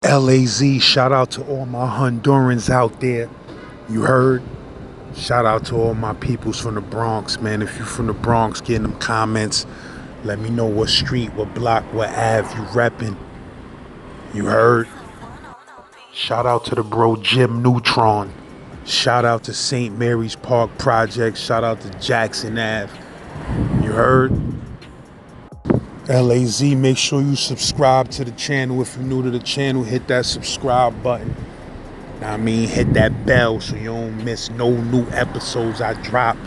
LAZ, shout out to all my Hondurans out there. You heard? Shout out to all my peoples from the Bronx, man. If you from the Bronx, get in them comments. Let me know what street, what block, what Ave you reppin'. You heard? Shout out to the bro Jim Neutron. Shout out to St. Mary's Park Project. Shout out to Jackson Ave. You heard? LAZ, make sure you subscribe to the channel. If you're new to the channel, hit that subscribe button. I mean, hit that bell so you don't miss no new episodes I drop.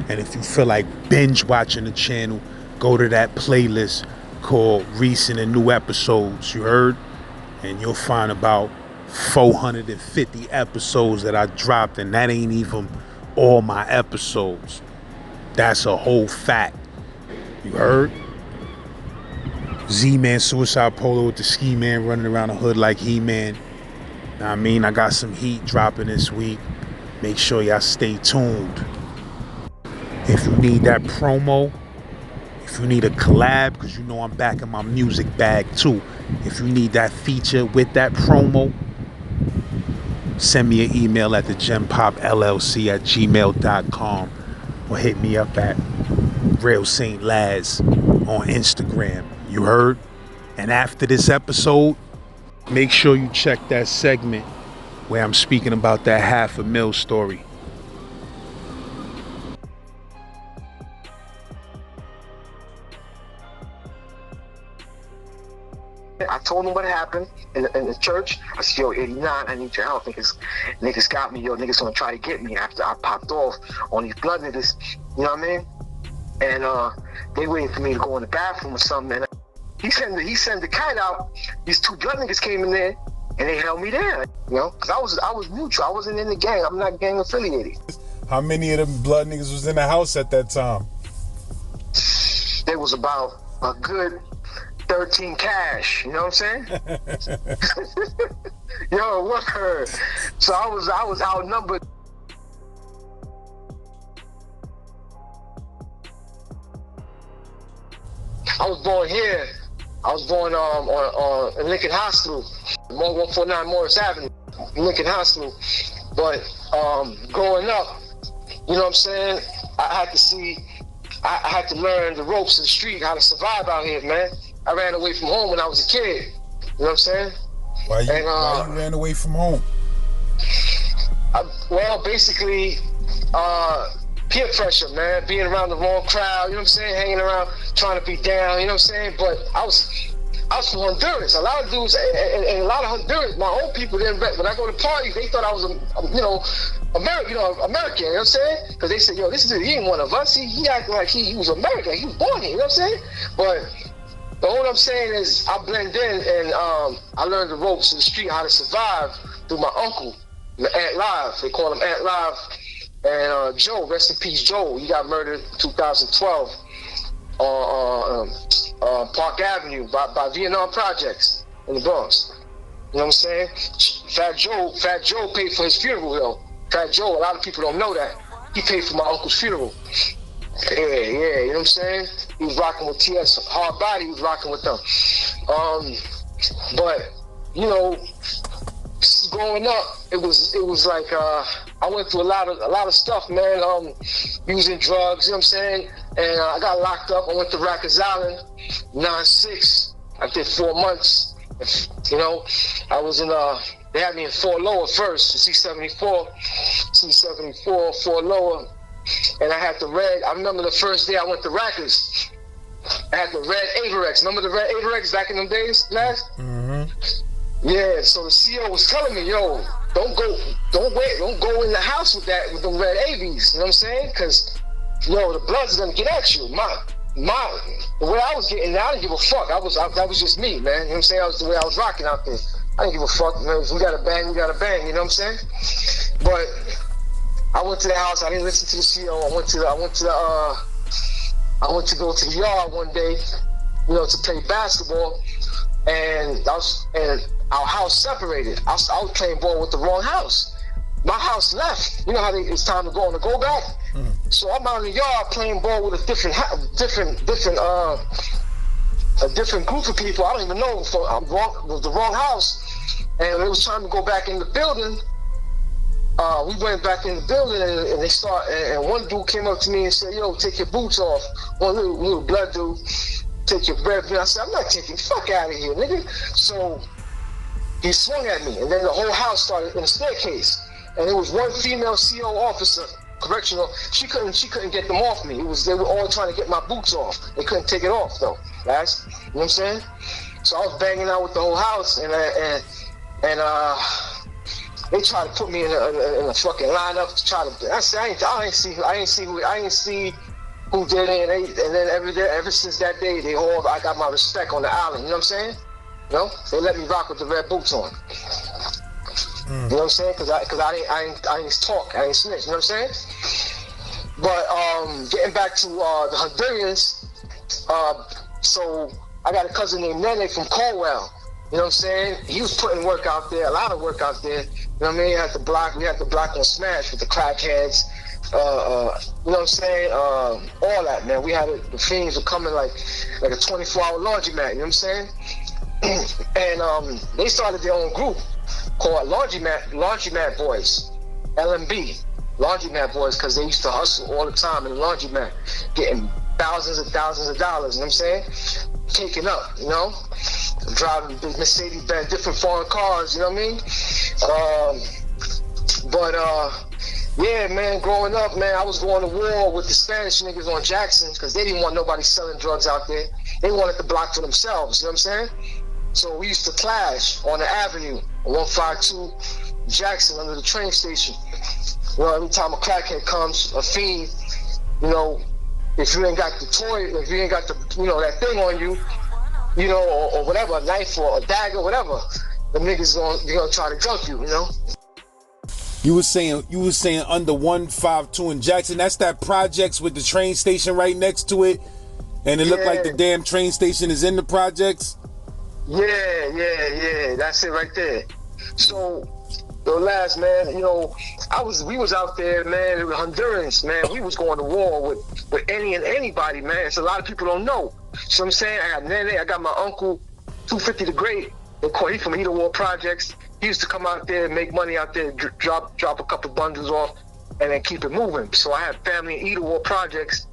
And if you feel like binge watching the channel, go to that playlist called Recent and New Episodes. You heard? And you'll find about 450 episodes that I dropped, and that ain't even all my episodes. That's a whole fact. You heard? Z-Man Suicide Polo with the ski man running around the hood like He-Man. I mean, I got some heat dropping this week. Make sure y'all stay tuned. If you need that promo, if you need a collab, because you know I'm back in my music bag too. If you need that feature with that promo, send me an email at thegempopllc@gmail.com or hit me up at Real Saint Laz on Instagram. You heard? And after this episode, make sure you check that segment where I'm speaking about that $500,000 story. I told him what happened in the church. I said, yo, 89, I need your help. Niggas got me. Yo, niggas gonna try to get me after I popped off on these blood niggas. You know what I mean? And they waiting for me to go in the bathroom or something. And he sent the kite out. These two blood niggas came in there and they held me there. You know, because I was neutral. I wasn't in the gang. I'm not gang affiliated. How many of them blood niggas was in the house at that time? There was about a good 13 cash, you know what I'm saying? Yo, what her? So I was outnumbered. I was born here. I was born on Lincoln Hospital, 149 Morris Avenue, Lincoln Hospital. But growing up, you know what I'm saying? I had to learn the ropes of the street, how to survive out here, man. I ran away from home when I was a kid. You know what I'm saying? Why you ran away from home? Well, basically, peer pressure, man. Being around the wrong crowd, you know what I'm saying? Hanging around, trying to be down, you know what I'm saying? But I was from Honduras. A lot of dudes, and a lot of Hondurans, my own people didn't, when I go to parties, they thought I was, American, you know what I'm saying? Because they said, yo, this dude, he ain't one of us. He acted like he was American. He was born here, you know what I'm saying? But what I'm saying is I blend in and I learned the ropes of the street, how to survive through my uncle, Aunt Live. They call him Aunt Live. And Joe, rest in peace, Joe. He got murdered in 2012 on Park Avenue by Vietnam Projects in the Bronx. You know what I'm saying? Fat Joe paid for his funeral, though. Fat Joe, a lot of people don't know that. He paid for my uncle's funeral. Yeah, you know what I'm saying? He was rocking with TS Hard Body, he was rocking with them. But, you know, growing up, it was like I went through a lot of stuff, man. Using drugs, you know what I'm saying? And I got locked up. I went to Rikers Island, 9-6. I did 4 months. You know, I was in they had me in 4 lower first, C-74, 4 lower. And I had the red. I remember the first day I went to Rikers. I had the red Averex. Remember the red Averex back in them days, Laz? Mm-hmm. Yeah. So the CEO was telling me, yo, don't go in the house with them red AVs. You know what I'm saying? Because, yo, the blood's gonna get at you. The way I was getting, I didn't give a fuck. That was just me, man. You know what I'm saying? That was the way I was rocking out there. I didn't give a fuck, man. If we gotta bang, we gotta bang. You know what I'm saying? But I went to the house. I didn't listen to the CEO. I went to go to the yard one day, you know, to play basketball, and our house separated. I was playing ball with the wrong house. My house left. You know how it's time to go on the go back. So I'm out in the yard playing ball with a different a different group of people. I don't even know if I'm wrong, it was the wrong house. And it was time to go back in the building. We went back in the building, and they start. And one dude came up to me and said, "Yo, take your boots off." One little blood dude, take your breath. And I said, "I'm not taking the fuck out of here, nigga." So he swung at me, and then the whole house started in a staircase. And there was one female CO officer, correctional. She couldn't get them off me. They were all trying to get my boots off. They couldn't take it off though, guys. You know what I'm saying? So I was banging out with the whole house, and they tried to put me in a fucking lineup to try to. I said, I ain't see who did it, and then ever since that day, I got my respect on the island. You know what I'm saying? You know, they let me rock with the red boots on. You know what I'm saying? Because I ain't talk, I ain't snitch. You know what I'm saying? But getting back to the Hondurans, so I got a cousin named Nene from Caldwell. You know what I'm saying? He was putting work out there, a lot of work out there. You know what I mean? We had the block on Smash with the crackheads. You know what I'm saying? All that, man. We had the fiends were coming like a 24-hour laundromat. You know what I'm saying? And they started their own group called Laundromat Boys, LMB, Laundromat Boys, because they used to hustle all the time in the laundromat, getting thousands of dollars. You know what I'm saying? Taking up, you know, driving big Mercedes-Benz, different foreign cars. You know what I mean? Yeah, man, growing up, man, I was going to war with the Spanish niggas on Jackson because they didn't want nobody selling drugs out there. They wanted the block for themselves, you know what I'm saying? So we used to clash on the avenue, 152 Jackson under the train station. You know, every time a crackhead comes, a fiend, you know, if you ain't got the toy, if you ain't got the, you know, that thing on you, you know, or whatever, a knife or a dagger, whatever, the niggas gonna try to jump you, you know? You were saying under 152 in Jackson. That's that projects with the train station right next to it, and it looked like the damn train station is in the projects. Yeah. That's it right there. So, last man, you know, we was out there, man. The Hondurans, man. We was going to war with any and anybody, man. So a lot of people don't know. So I'm saying, I got Nene, I got my uncle, 250 the Great. He from Either War Projects. He used to come out there and make money out there, drop a couple bundles off, and then keep it moving. So I have family in Either War Projects.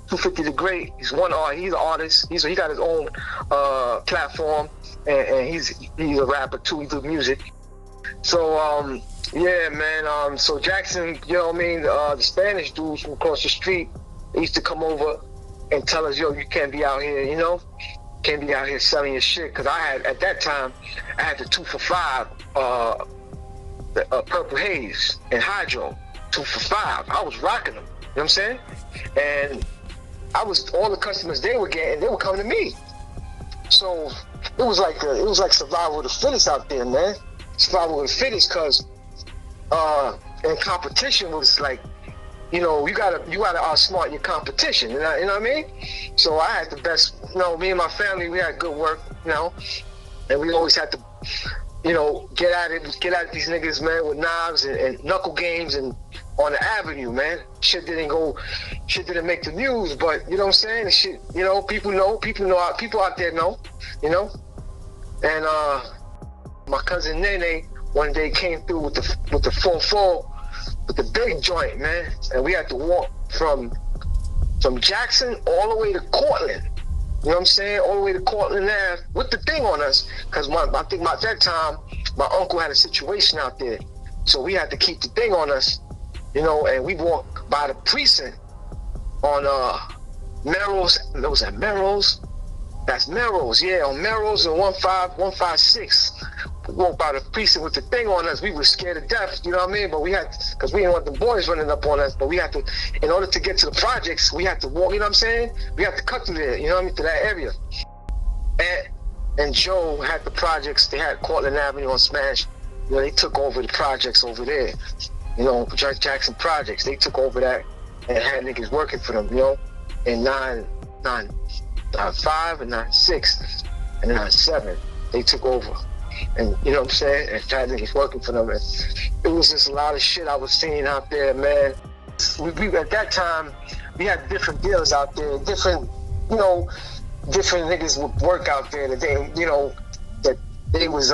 250 the Great. He's an artist. He got his own platform, and he's a rapper too. He do music. So yeah, man. So Jackson, you know what I mean? The Spanish dudes from across the street, they used to come over and tell us, yo, you can't be out here, you know. Can't be out here selling your shit, because at that time I had the 2 for $5 Purple Haze and Hydro 2 for $5. I was rocking them, you know what I'm saying? And all the customers they were getting, they were coming to me. So it was like survival of the fittest out there, man. Survival of the fittest, because and competition was like, you know, you gotta outsmart your competition, you know what I mean? So I had the best, you know, me and my family, we had good work, you know, and we always had to, you know, get at these niggas, man, with knives and knuckle games and on the avenue, man. Shit didn't make the news, but you know what I'm saying? The shit, you know, people out there know, you know. And my cousin Nene one day came through with the 4-4. With the big joint, man, and we had to walk from Jackson all the way to Cortland. You know what I'm saying? All the way to Cortland Ave with the thing on us, because I think at that time my uncle had a situation out there, so we had to keep the thing on us, you know. And we walked by the precinct on Melrose. Was that Melrose? That's Melrose, yeah, on Melrose and 156. We walked by the precinct with the thing on us. We were scared to death, you know what I mean? But we had, because we didn't want the boys running up on us, but we had to, in order to get to the projects, we had to walk, you know what I'm saying? We had to cut through there, you know what I mean, to that area. And Joe had the projects, they had Cortland Avenue on Smash. You know, they took over the projects over there. You know, Jackson Projects, they took over that and had niggas working for them, you know, in 9.5 and 9.6 and 9.7. They took over. And you know what I'm saying? And had niggas working for them. And it was just a lot of shit I was seeing out there, man. We at that time, we had different deals out there, different niggas would work out there that they, you know, that they was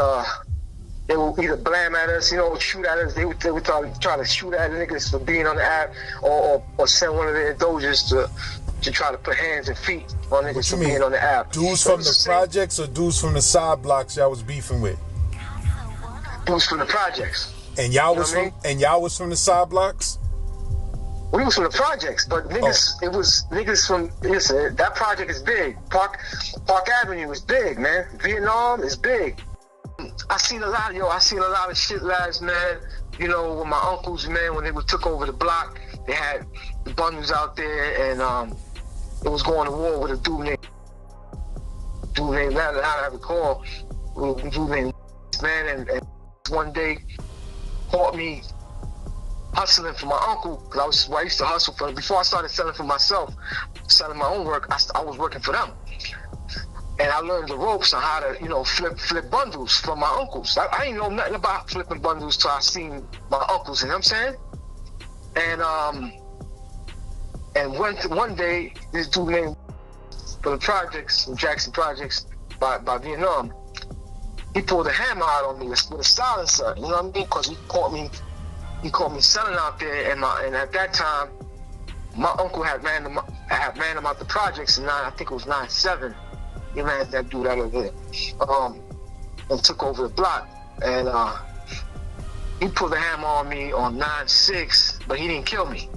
They would either blam at us, you know, shoot at us. They would try to shoot at niggas for being on the app, or send one of their doges to try to put hands and feet on niggas for being on the app. Dudes from the projects or dudes from the side blocks y'all was beefing with? Dudes from the projects. And y'all was from the side blocks? We was from the projects, but niggas, It was niggas from, listen, that project is big. Park Avenue is big, man. Vietnam is big. I seen a lot of shit last, man. You know, with my uncles, man, when they took over the block, they had the bundles out there, and it was going to war with a dude named, now that I recall, a dude named, man, and one day caught me hustling for my uncle, because I used to hustle for him. Before I started selling for myself, selling my own work, I was working for them. And I learned the ropes on how to, you know, flip bundles from my uncles. I didn't know nothing about flipping bundles till I seen my uncles, you know what I'm saying? And one day, this dude named from the projects, from Jackson Projects, by Vietnam, he pulled a hammer out on me with a silencer, you know what I mean? Because he caught me selling out there, and at that time, my uncle had ran him out the projects in I think it was 9/7. He ran that dude out of there, and took over the block. And he pulled a hammer on me on 9/6, but he didn't kill me.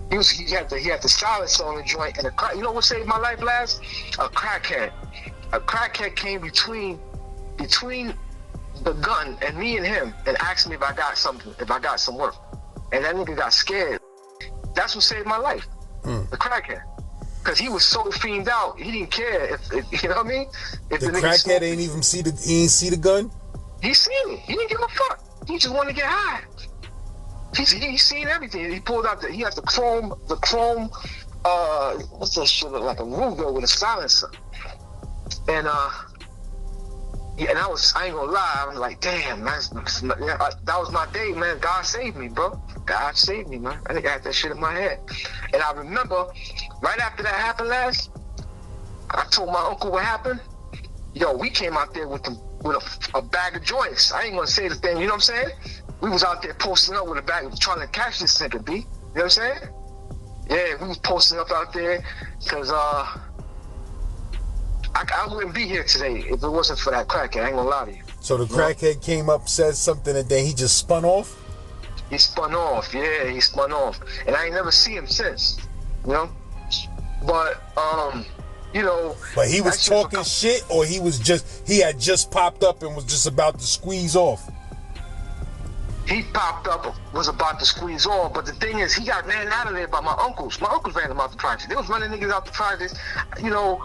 He had the silencer on the joint, and you know what saved my life last? A crackhead. A crackhead came between the gun and me and him, and asked me if I got some work. And that nigga got scared. That's what saved my life. The crackhead. Because he was so fiended out, he didn't care if you know what I mean? If the crackhead ain't see the gun? He seen it. He didn't give a fuck. He just wanted to get high. He seen everything. He pulled out he had the chrome, what's that shit look like? A Ruger with a silencer. And and I ain't gonna lie, I was like, damn, man, that was my day, man. God saved me, bro. God saved me, man. I think I had that shit in my head. And I remember, right after that happened last, I told my uncle what happened. Yo, we came out there with a bag of joints. I ain't gonna say the thing, you know what I'm saying? We was out there posting up with a bag, trying to catch this nigga, B. You know what I'm saying? Yeah, we was posting up out there, because I wouldn't be here today if it wasn't for that crackhead. I ain't gonna lie to you. So the crackhead came up, said something, and then he just spun off? He spun off, yeah, he spun off. And I ain't never seen him since, you know? But, you know... But he was talking shit, or he had just popped up and was just about to squeeze off? He popped up, was about to squeeze off, but the thing is, he got ran out of there by my uncles. My uncles ran him out the project. They was running niggas out the projects, you know,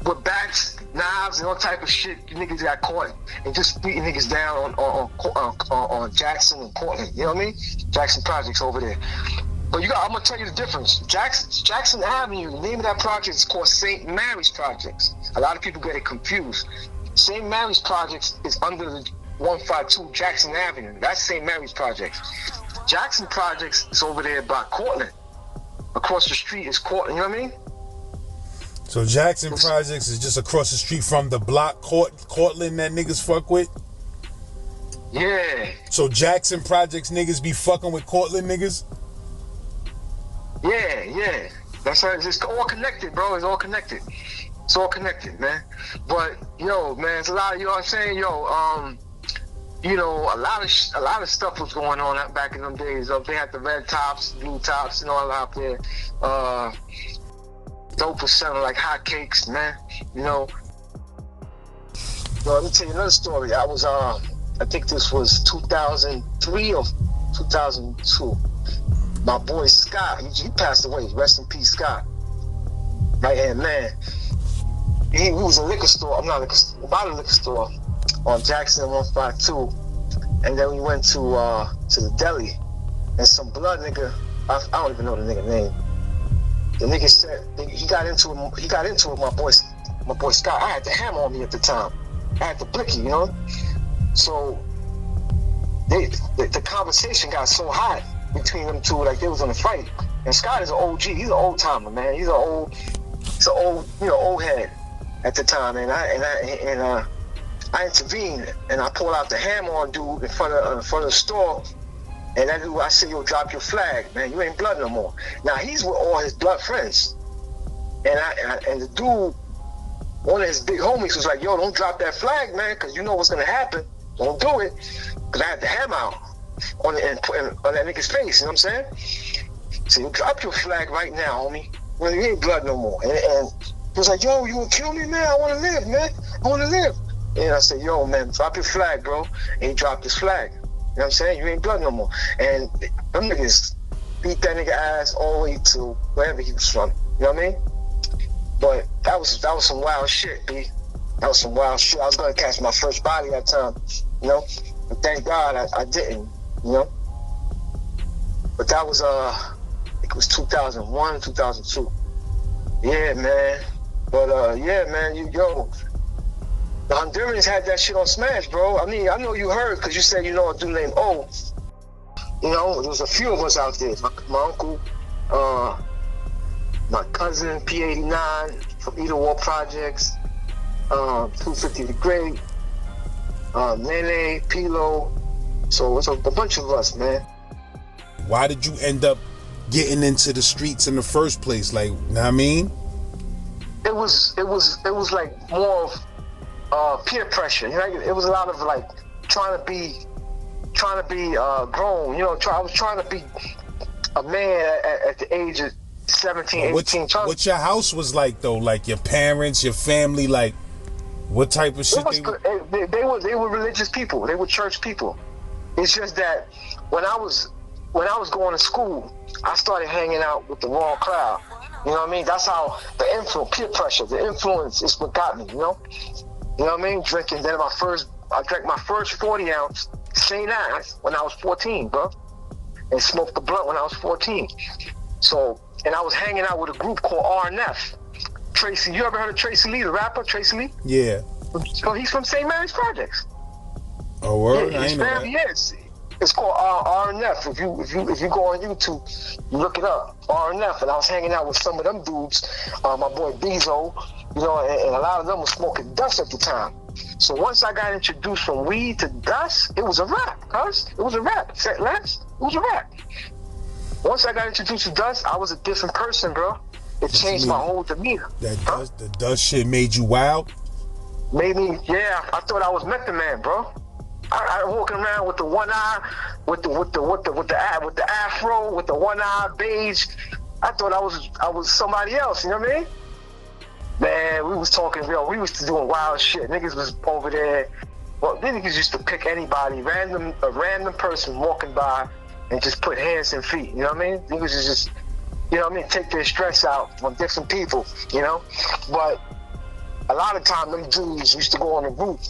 with bats, knives, and all type of shit. Niggas got caught and just beating niggas down on Jackson and Portland. You know what I mean? Jackson Projects over there. But I'm gonna tell you the difference. Jackson Avenue, the name of that project is called St. Mary's Projects. A lot of people get it confused. St. Mary's Projects is under the 152 Jackson Avenue. That's St. Mary's Projects. Jackson Projects is over there by Cortland. Across the street is Cortland. You know what I mean? So Jackson Projects is just across the street from the block Cortland that niggas fuck with? Yeah. So Jackson Projects niggas be fucking with Cortland niggas? Yeah. That's how it's all connected, bro. It's all connected. It's all connected, man. But yo, man, it's a lot. You know what I'm saying? Yo, you know, a lot of stuff was going on back in them days. They had the red tops, blue tops, and all out there. Dope was selling like hotcakes, man. You know. Let me tell you another story. I was I think this was 2003 or 2002. My boy Scott, he passed away. Rest in peace, Scott. Right hand man. He was a liquor store. I'm not a liquor store, about a liquor store on Jackson 152, and then we went to the deli, and some blood nigga. I don't even know the nigga name. The nigga said he got into it with my boy Scott. I had the hammer on me at the time. I had the blicky, you know. So the conversation got so hot between them two, like they was in a fight. And Scott is an OG. He's an old timer, man. He's an old head at the time. And I intervened and I pulled out the hammer on dude in front of the store. And that dude, I said, yo, drop your flag, man. You ain't blood no more. Now he's with all his blood friends. And the dude, one of his big homies was like, yo, don't drop that flag, man, because you know what's going to happen. Don't do it. Because I had the hammer out on that nigga's face, you know what I'm saying? So you drop your flag right now, homie. Well, you ain't blood no more. And he was like, yo, you gonna kill me, man? I want to live, man. I want to live. And I said, yo, man, drop your flag, bro. And he dropped his flag. You know what I'm saying? You ain't blood no more. And them niggas beat that nigga ass all the way to wherever he was from. You know what I mean? But that was some wild shit, B. That was some wild shit. I was gonna catch my first body that time, you know? But thank God I didn't, you know? But that was, I think it was 2001, 2002. Yeah, man. But, yeah, man, the Hondurans had that shit on Smash, bro. I mean, I know you heard, because you said you know a dude named O. You know, there was a few of us out there. My uncle, my cousin, P89 from Either War Projects, 250 the Great, Nene, Pilo. So it's a bunch of us, man. Why did you end up getting into the streets in the first place? Like, you know what I mean? It was like more of peer pressure. You know, it was a lot of like trying to be grown. You know, I was trying to be a man at the age of 17, 18. What your house was like though? Like your parents, your family, like what type of shit they were religious people. They were church people. It's just that when I was going to school, I started hanging out with the wrong crowd. You know what I mean? That's how the influence, peer pressure, the influence is what got me, you know? You know what I mean? Drinking. Then I drank my first 40 ounce St. Anne's when I was 14, bro. And smoked the blunt when I was 14. So, and I was hanging out with a group called RNF. Tracy, you ever heard of Tracy Lee, the rapper, Tracy Lee? Yeah. So he's from St. Mary's Projects. Oh, word? Yeah, his family is. It's called RNF. If you go on YouTube, you look it up. RNF. And I was hanging out with some of them dudes, my boy Bezo, you know, and a lot of them was smoking dust at the time. So once I got introduced from weed to dust, it was a rap, cuz. It was a rap. It was a rap. Once I got introduced to dust, I was a different person, bro. It changed my whole demeanor. The dust shit made you wild? Made me, yeah. I thought I was Method Man, bro. I walking around with the one eye, with the afro, with the one eye beige. I thought I was somebody else. You know what I mean? Man, we was talking, we was doing wild shit. Niggas was over there. Well, these niggas used to pick anybody, a random person walking by, and just put hands and feet. You know what I mean? Niggas was just, you know what I mean, take their stress out on different people. You know, but a lot of time them dudes used to go on the roof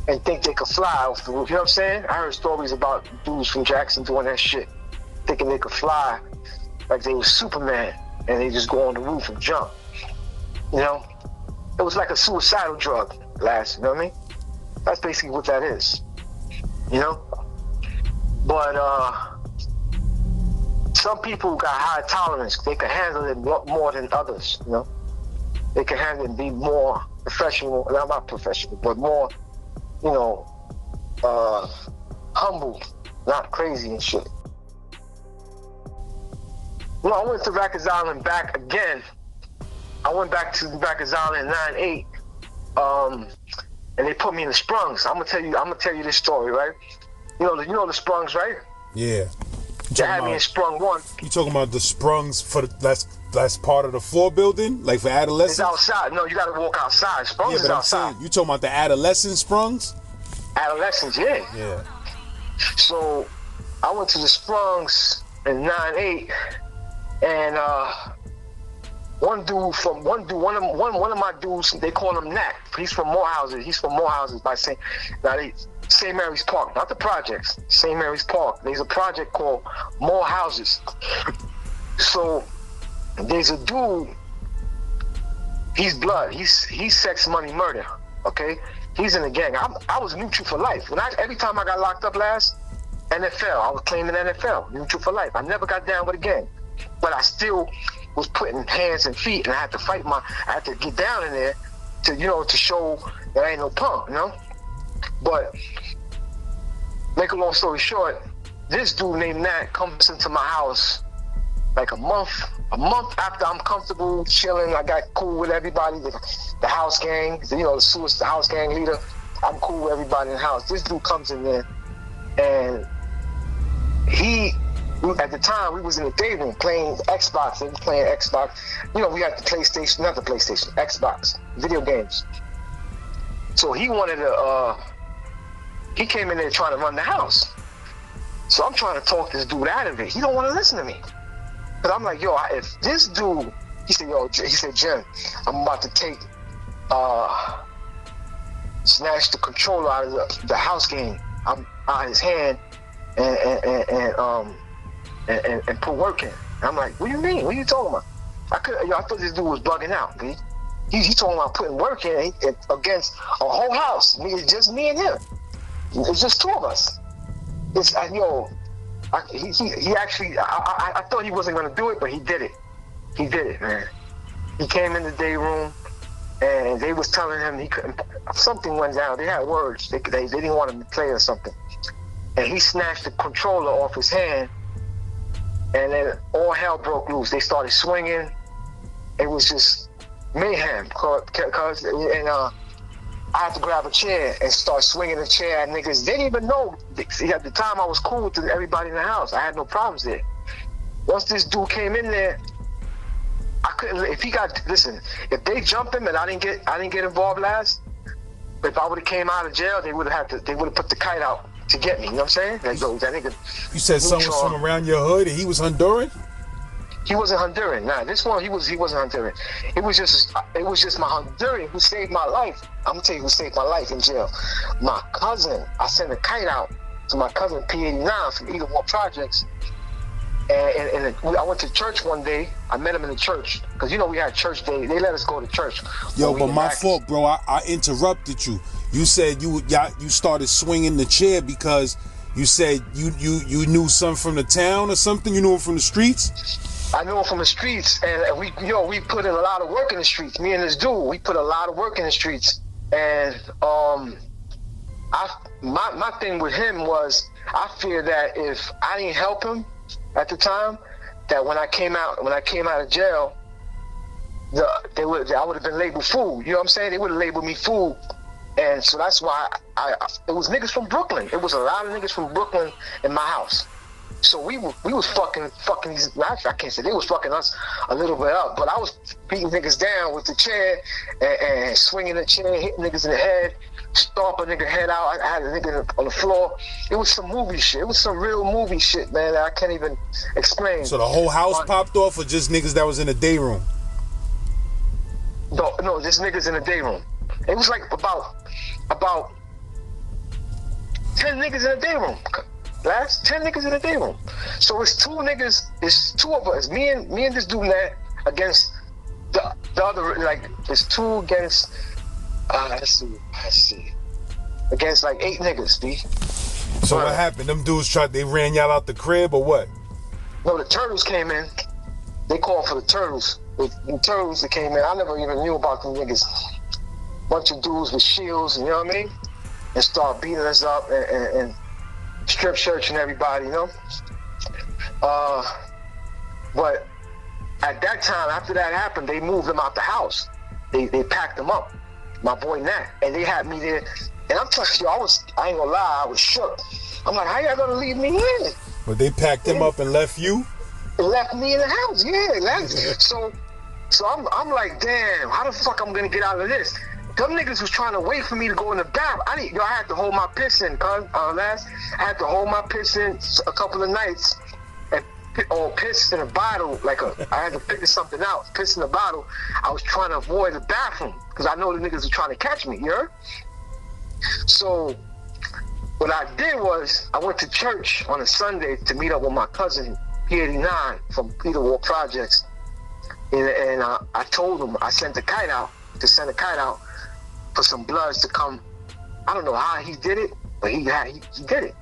and think they could fly off the roof. You know what I'm saying? I heard stories about dudes from Jackson doing that shit, thinking they could fly like they was Superman, and they just go on the roof and jump. You know? It was like a suicidal drug, you know what I mean? That's basically what that is. You know? But some people got high tolerance. They can handle it more than others, you know? They can handle it and be more professional, not professional, but more, you know, humble, not crazy and shit. You know, I went to Rikers Island back again. I went back to Rikers Island in 98, and they put me in the Sprungs. I'm gonna tell you this story, right? You know the Sprungs, right? Yeah. They had me in Sprung 1. You talking about the Sprungs for that's part of the floor building, like for adolescents? It's outside. No, you gotta walk outside. Sprungs is outside. You talking about the adolescent Sprungs? Adolescents, yeah. Yeah. So I went to the Sprungs in 98, and one of my dudes, they call him Nat. He's from Morehouses by St. Mary's Park, not the projects. St. Mary's Park. There's a project called Morehouses. So there's a dude. He's blood. He's sex, money, murder. Okay. He's in the gang. I was neutral for life. Every time I got locked up last, NFL. I was claiming NFL, neutral for life. I never got down with a gang, but I still was putting hands and feet, and I had to get down in there to show that I ain't no punk, you know. But make a long story short, this dude named Nat comes into my house like a month after I'm comfortable, chilling. I got cool with everybody, the house gang, you know, the house gang leader. I'm cool with everybody in the house. This dude comes in there, and at the time, we was in the day room playing Xbox. They was playing Xbox. You know, we had the PlayStation, not the PlayStation, Xbox, video games. So he wanted to, he came in there trying to run the house. So I'm trying to talk this dude out of it. He don't want to listen to me. But I'm like, yo, if this dude, he said, Jim, I'm about to snatch the controller out of the house game. I'm out of his hand and put work in. And I'm like, what do you mean? What are you talking about? I thought this dude was bugging out. Dude. He talking about putting work in against a whole house. It's just me and him. It's just two of us. He actually, I thought he wasn't going to do it, but he did it. He did it, man. He came in the day room, and they was telling him he couldn't, something went down. They had words. They didn't want him to play or something. And he snatched the controller off his hand, and then all hell broke loose. They started swinging. It was just mayhem, I had to grab a chair and start swinging the chair at niggas. They didn't even know. See, at the time, I was cool with everybody in the house. I had no problems there. Once this dude came in there, I couldn't. If they jumped him and I didn't get involved last. If I would have came out of jail, they would have put the kite out to get me. You know what I'm saying? Like, yo, that nigga. You said someone was from around your hood and he was Honduran? He wasn't Honduran. Nah, this one he wasn't Honduran. It was just my Honduran who saved my life. I'm gonna tell you who saved my life in jail. My cousin. I sent a kite out to my cousin P89 from Either War Projects. And I went to church one day. I met him in the church because you know we had church day. They let us go to church. Yo, but my fault, bro. I interrupted you. You said you started swinging the chair because you said you knew some from the town or something. You knew him from the streets. I knew him from the streets, and we put in a lot of work in the streets. Me and this dude, we put a lot of work in the streets. And my thing with him was I feared that if I didn't help him at the time, that when I came out of jail, I would have been labeled fool. You know what I'm saying? They would have labeled me fool. And so that's why it was niggas from Brooklyn. It was a lot of niggas from Brooklyn in my house. So we was fucking these. I can't say they was fucking us a little bit up, but I was beating niggas down with the chair and swinging the chair, hitting niggas in the head, stomp a nigga head out. I had a nigga on the floor. It was some movie shit. It was some real movie shit, man, that I can't even explain. So the whole house popped off, or just niggas that was in the day room? No, just niggas in the day room. It was like about 10 niggas in the day room. Last 10 niggas in the day room. So it's two niggas, it's two of us, me and this dude Nat against the other, like it's two against let's see. Against like 8 niggas, B. So what happened? Them dudes they ran y'all out the crib or what? No, the turtles came in. They called for the turtles. The turtles that came in, I never even knew about them niggas. Bunch of dudes with shields, you know what I mean? And start beating us up and strip searching everybody, you know? But at that time, after that happened, they moved them out the house. They packed them up, my boy Nat, and they had me there. And I'm telling you, I ain't gonna lie, I was shook. I'm like, how y'all gonna leave me in? But they packed him up and left you? They left me in the house, yeah. So I'm like, damn, how the fuck I'm gonna get out of this? Them niggas was trying to wait for me to go in the bath. I had to hold my piss in, cuz. I had to hold my piss in a couple of nights and piss in a bottle. I had to figure something out. Piss in a bottle. I was trying to avoid the bathroom because I know the niggas were trying to catch me, you heard? So what I did was I went to church on a Sunday to meet up with my cousin, P89 from Either War Projects. And I told him, I sent a kite out for some bloods to come. I don't know how he did it, but he did it.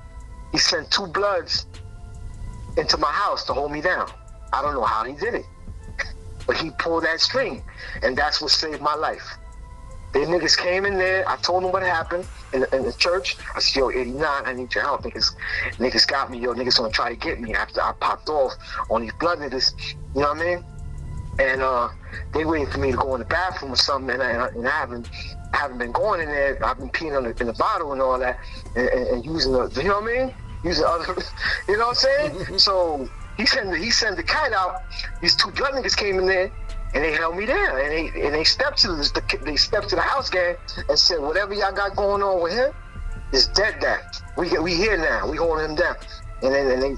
He sent 2 bloods into my house to hold me down. I don't know how he did it, but he pulled that string, and that's what saved my life. They niggas came in there. I told them what happened in the church. I said, yo, 89, I need your help. Niggas got me. Yo, niggas gonna try to get me after I popped off on these blood niggas. You know what I mean? And they waiting for me to go in the bathroom or something, and I haven't been going in there. I've been peeing in the bottle and all that, and using the, you know what I mean? Using other, you know what I'm saying? So he sent the kite out. These two blood niggas came in there. And they held me there, and they stepped to the house gang and said, whatever y'all got going on with him is dead. That we here now, we holding him down, and then they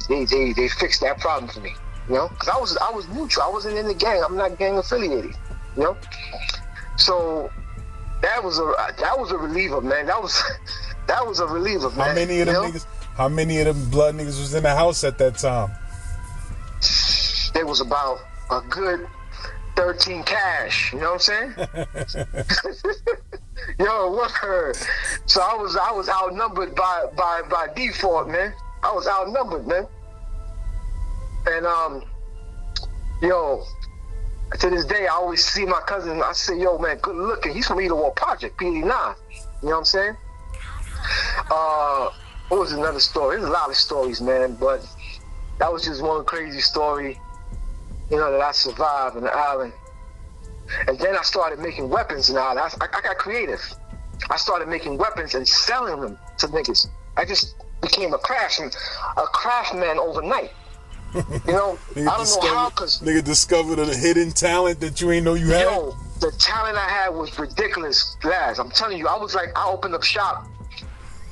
fixed that problem for me, you know, because I was neutral, I wasn't in the gang, I'm not gang affiliated, you know. So that was a reliever, man. That was a reliever, man. How many of them blood niggas was in the house at that time? There was about a good 13 cash, you know what I'm saying? Yo, what her? So I was outnumbered by default, man. I was outnumbered, man. And yo, to this day I always see my cousin. I say, yo, man, good looking. He's from Either Project, P89. You know what I'm saying? What was another story? There's a lot of stories, man, but that was just one crazy story. You know, that I survived in the island. And then I started making weapons in the island. I got creative. I started making weapons and selling them to niggas. I just became a craftsman overnight. You know, I don't know how, because... Nigga discovered a hidden talent that you ain't know you had? Yo, the talent I had was ridiculous, lads. I'm telling you, I was like, I opened up shop.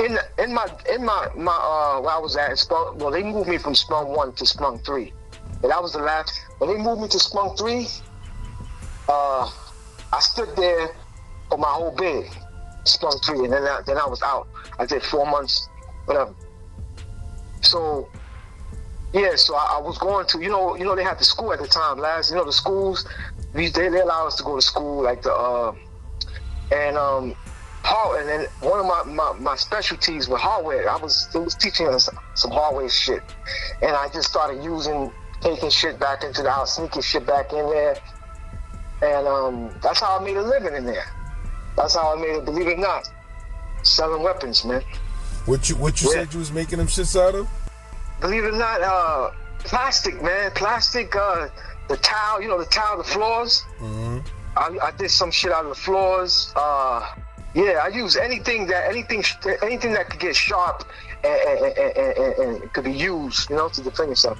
In my where I was at, Sprung, well, they moved me from Sprung 1 to Sprung 3. And that was the last. When they moved me to Sprung 3, I stood there for my whole bid, Sprung 3, and then I was out. I did 4 months, whatever. So, yeah, so I was going to, you know, they had the school at the time, lads. You know, the schools, they allow us to go to school, like and then one of my specialties with hardware. It was teaching us some hardware shit, and I just started taking shit back into the house, sneaking shit back in there, and that's how I made a living in there. That's how I made it, believe it or not, selling weapons, man. What you said you was making them shits out of? Believe it or not, plastic, man, plastic. The tile, the floors. Mm-hmm. I did some shit out of the floors. Yeah, I use anything that could get sharp and could be used, to defend yourself.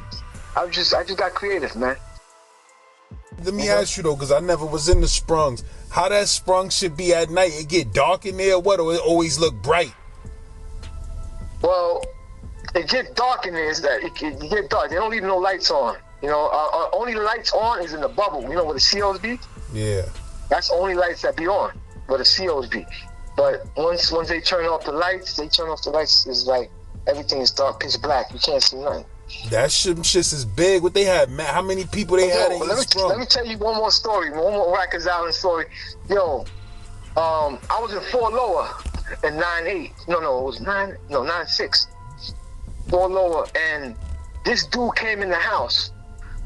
I just got creative, man. Let me ask you though, because I never was in the Sprungs. How that Sprung should be at night? It get dark in there, what? Or it always look bright? Well, it get dark in there. Is that it get dark? They don't leave no lights on. Only the lights on is in the bubble. You know where the COs be? Yeah. That's the only lights that be on, where the COs be. But once they turn off the lights, is like everything is dark, pitch black. You can't see nothing. That shit is big. What they had, man? How many people they had in Sprung? Let me tell you one more story. One more Rikers Island story. Yo, I was in 4 Lower and 9-8. No, it was 9-6. 4 Lower, and this dude came in the house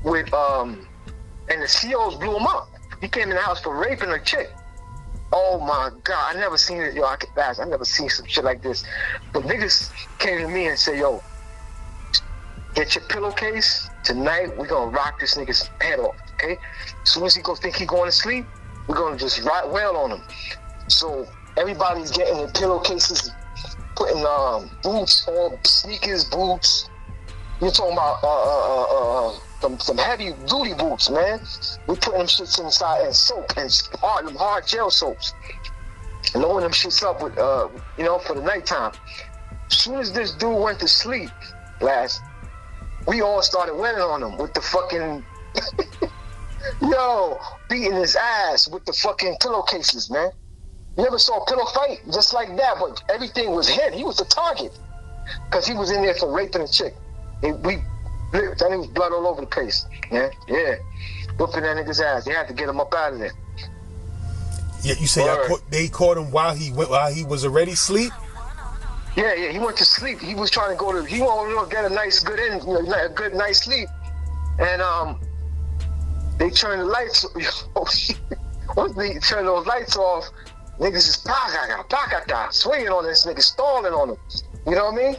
with and the COs blew him up. He came in the house for raping a chick. Oh my God, I never seen it, I never seen some shit like this. But niggas came to me and said, yo, get your pillowcase. Tonight, we're gonna rock this nigga's head off, okay? As soon as he think he going to sleep, we're gonna just wail on him. So everybody's getting their pillowcases, putting boots on, sneakers, boots. You're talking about some heavy duty boots, man. We putting them shits inside and soap and hard gel soaps, and loading them shits up with for the nighttime. As soon as this dude went to sleep last, we all started wailing on him with the fucking beating his ass with the fucking pillowcases, man. You never saw a pillow fight just like that, but everything was hit. He was the target because he was in there for raping a chick. That nigga was blood all over the place. Yeah. Whooping that nigga's ass. They had to get him up out of there. Yeah, you say they caught him while he was already asleep? Yeah, he went to sleep. He was trying to he wanted to get a nice good nice sleep. And they turned the lights. Once they turned those lights off, Niggas is pa-ga-ga, swinging on this nigga, stalling on him. You know what I mean?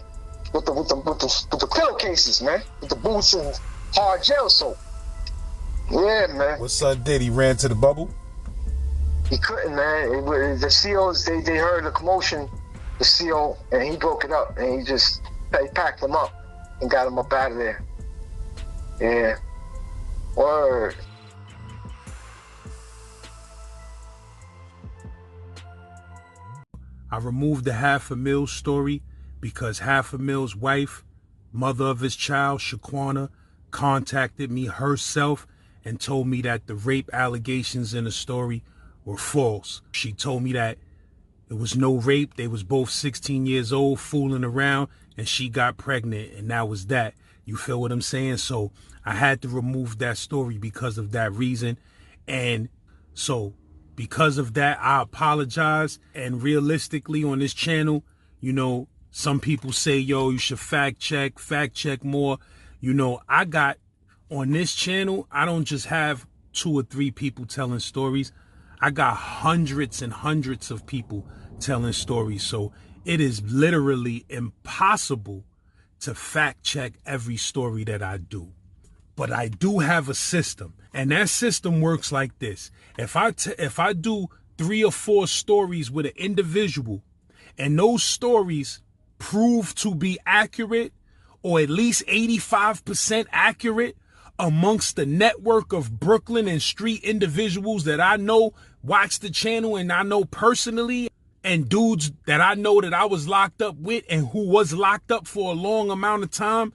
With the pillowcases, man. With the boots and hard gel soap. Yeah, man. What son did? He ran to the bubble? He couldn't, man. The COs, they heard the commotion, the CO, and he broke it up. And he packed them up and got them up out of there. Yeah. Word. I removed the $500,000 story because $500,000's wife, mother of his child, Shaquana, contacted me herself and told me that the rape allegations in the story were false. She told me that it was no rape. They was both 16 years old, fooling around, and she got pregnant, and that was that. You feel what I'm saying? So I had to remove that story because of that reason. And so because of that, I apologize. And realistically on this channel, you know, some people say, yo, you should fact check more. You know, I got on this channel, I don't just have 2 or 3 people telling stories. I got hundreds and hundreds of people telling stories. So it is literally impossible to fact check every story that I do. But I do have a system, and that system works like this. If I do 3 or 4 stories with an individual, and those stories prove to be accurate, or at least 85% accurate, amongst the network of Brooklyn and street individuals that I know watch the channel and I know personally, and dudes that I know that I was locked up with and who was locked up for a long amount of time,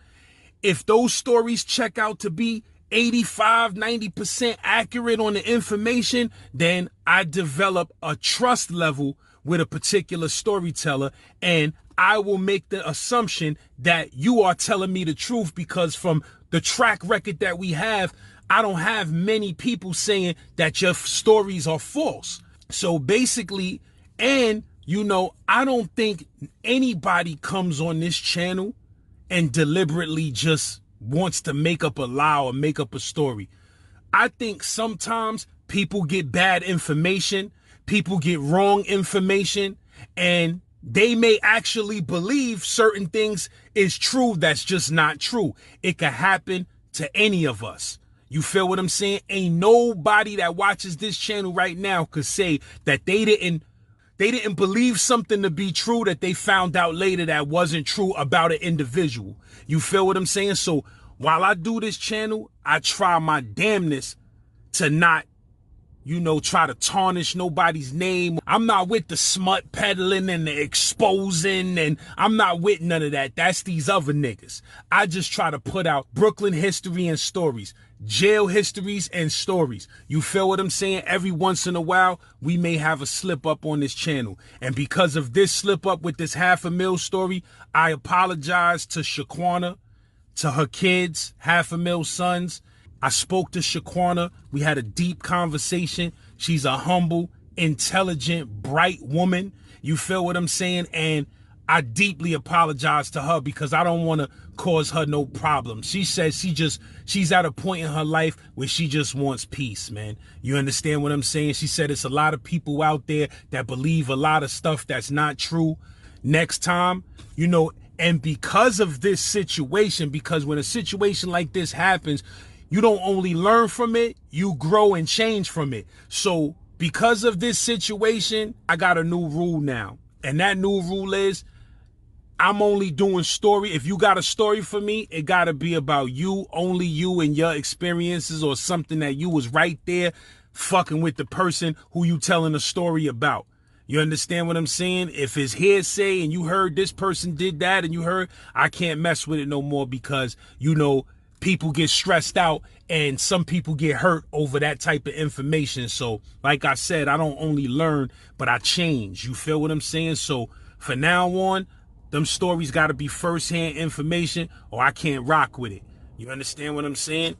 if those stories check out to be 85, 90% accurate on the information, then I develop a trust level with a particular storyteller, and I will make the assumption that you are telling me the truth, because from the track record that we have, I don't have many people saying that your stories are false. So basically, and you know, I don't think anybody comes on this channel and deliberately just wants to make up a lie or make up a story. I think sometimes people get bad information, people get wrong information, and they may actually believe certain things is true that's just not true. It could happen to any of us. You feel what I'm saying? Ain't nobody that watches this channel right now could say that they didn't believe something to be true that they found out later that wasn't true about an individual. You feel what I'm saying? So while I do this channel, I try my damnness to not, you know, try to tarnish nobody's name. I'm not with the smut peddling and the exposing, and I'm not with none of that. That's these other niggas. I just try to put out Brooklyn history and stories, jail histories and stories. You feel what I'm saying? Every once in a while, we may have a slip up on this channel. And because of this slip up with this $500,000 story, I apologize to Shaquana, to her kids, $500,000 sons. I spoke to Shaquana. We had a deep conversation. She's a humble, intelligent, bright woman. You feel what I'm saying? And I deeply apologize to her because I don't want to cause her no problems. She says she's at a point in her life where she just wants peace, man. You understand what I'm saying? She said it's a lot of people out there that believe a lot of stuff that's not true. Next time, you know, and because of this situation, because when a situation like this happens, you don't only learn from it, you grow and change from it. So because of this situation, I got a new rule now. And that new rule is I'm only doing story. If you got a story for me, it got to be about you, only you and your experiences, or something that you was right there fucking with the person who you telling a story about. You understand what I'm saying? If it's hearsay and you heard this person did that and you heard, I can't mess with it no more because, you know, people get stressed out and some people get hurt over that type of information. So like I said, I don't only learn, but I change. You feel what I'm saying? So for now on, them stories got to be firsthand information or I can't rock with it. You understand what I'm saying?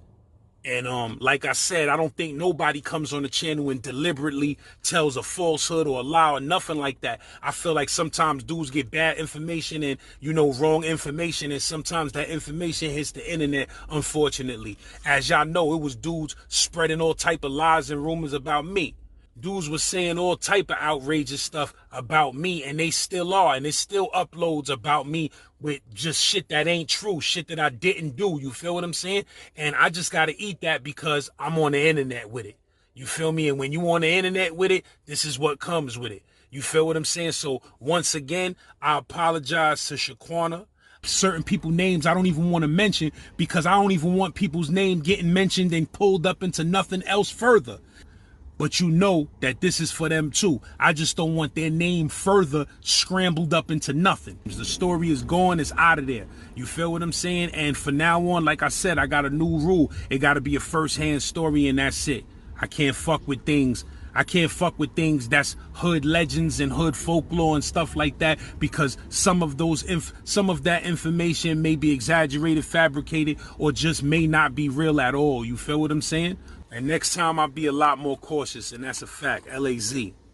And like I said, I don't think nobody comes on the channel and deliberately tells a falsehood or a lie or nothing like that. I feel like sometimes dudes get bad information and, you know, wrong information. And sometimes that information hits the internet, unfortunately. As y'all know, it was dudes spreading all type of lies and rumors about me. Dudes was saying all type of outrageous stuff about me, and they still are, and there's still uploads about me with just shit that ain't true, shit that I didn't do. You feel what I'm saying? And I just gotta eat that because I'm on the internet with it. You feel me? And when you on the internet with it, this is what comes with it. You feel what I'm saying? So once again, I apologize to Shaquana. Certain people names I don't even want to mention because I don't even want people's name getting mentioned and pulled up into nothing else further. But you know that this is for them too. I just don't want their name further scrambled up into nothing. The story is gone, it's out of there. You feel what I'm saying? And from now on, like I said, I got a new rule. It got to be a first-hand story and that's it. I can't fuck with things. I can't fuck with things that's hood legends and hood folklore and stuff like that because some of that information may be exaggerated, fabricated, or just may not be real at all. You feel what I'm saying? And next time I'll be a lot more cautious, and that's a fact. LAZ.